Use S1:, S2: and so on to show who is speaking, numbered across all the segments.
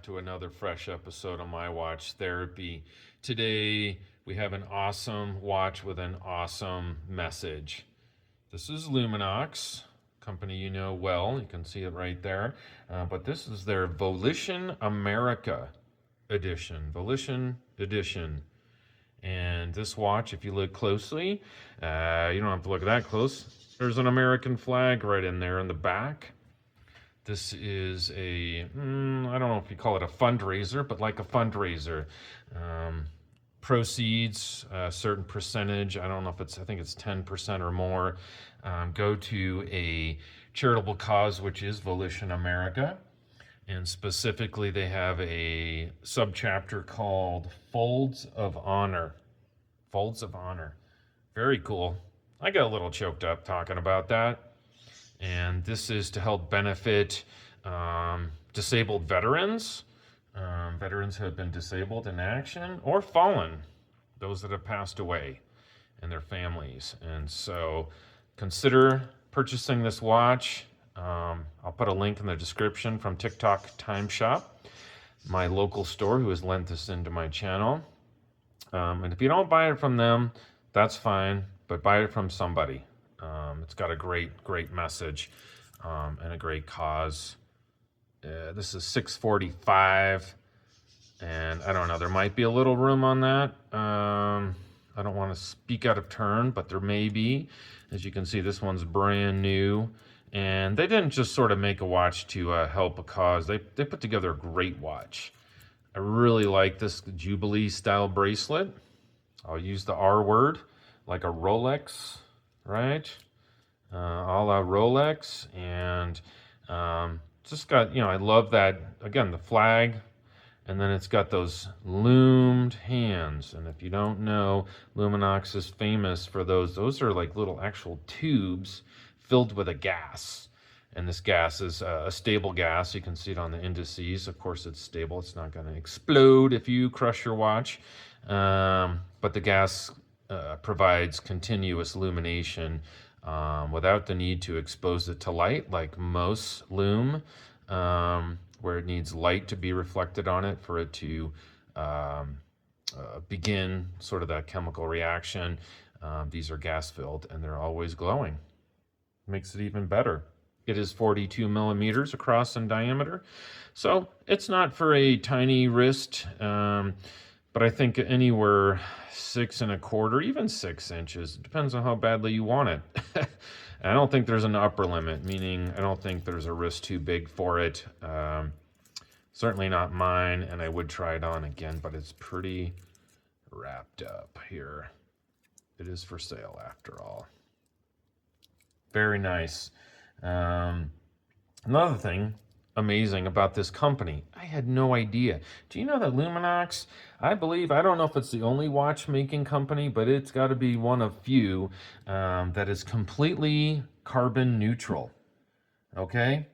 S1: back to another fresh episode of My Watch Therapy. Today, we have an awesome watch with an awesome message. This is Luminox, company you know well. You can see it right there. But this is their Volition America edition. Volition edition. And this watch, if you look closely, you don't have to look that close. There's an American flag right in there in the back. This is I don't know if you call it a fundraiser, but like a fundraiser. Proceeds, a certain percentage, I don't know if I think it's 10% or more, go to a charitable cause, which is Volition America. And specifically, they have a subchapter called Folds of Honor. Folds of Honor. Very cool. I got a little choked up talking about that. And this is to help benefit disabled veterans, veterans who have been disabled in action or fallen, those that have passed away, and their families. And so consider purchasing this watch. I'll put a link in the description from Tick Tock Time Shop, my local store who has lent this into my channel. And if you don't buy it from them, that's fine, but buy it from somebody. It's got a great message and a great cause. This is $645, and I don't know, there might be a little room on that. I don't want to speak out of turn, but there may be. As you can see, this one's brand new, and they didn't just sort of make a watch to help a cause. They put together a great watch. I really like this Jubilee style bracelet. I'll use the R word, like a Rolex, right? A la Rolex, and just got, I love that, again, the flag, and then it's got those loomed hands. And if you don't know, Luminox is famous for those are like little actual tubes filled with a gas. And this gas is a stable gas. You can see it on the indices. Of course, it's stable. It's not going to explode if you crush your watch. But the gas provides continuous illumination without the need to expose it to light, like most lume, where it needs light to be reflected on it for it to begin sort of that chemical reaction. These are gas-filled, and they're always glowing. Makes it even better. It is 42 millimeters across in diameter, so it's not for a tiny wrist, but I think anywhere 6 1/4, even 6 inches. It depends on how badly you want it. I don't think there's an upper limit, meaning I don't think there's a wrist too big for it. Certainly not mine, and I would try it on again, but it's pretty wrapped up here. It is for sale after all. Very nice. Another thing amazing about this company, I had no idea. Do you know that Luminox, I don't know if it's the only watchmaking company, but it's got to be one of few that is completely carbon neutral. Okay?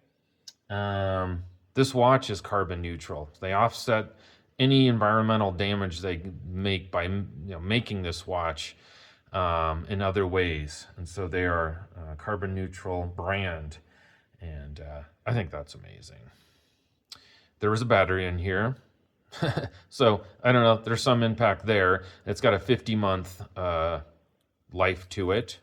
S1: This watch is carbon neutral. They offset any environmental damage they make by making this watch in other ways. And so they are a carbon neutral brand. And I think that's amazing. There was a battery in here. So I don't know, there's some impact there. It's got a 50-month life to it,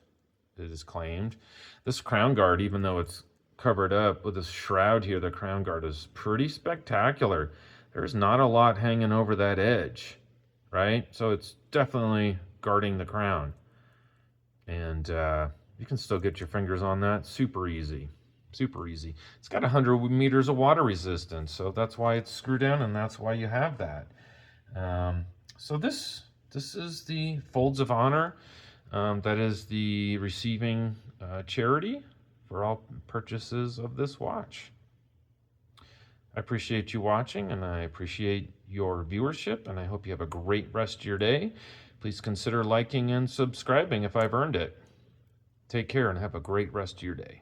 S1: it is claimed. This crown guard, even though it's covered up with this shroud here, the crown guard is pretty spectacular. There's not a lot hanging over that edge, right? So it's definitely guarding the crown. And you can still get your fingers on that. Super easy. Super easy. It's got 100 meters of water resistance, so that's why it's screwed down, and that's why you have that. So this is the Folds of Honor. That is the receiving charity for all purchases of this watch. I appreciate you watching, and I appreciate your viewership, and I hope you have a great rest of your day. Please consider liking and subscribing if I've earned it. Take care and have a great rest of your day.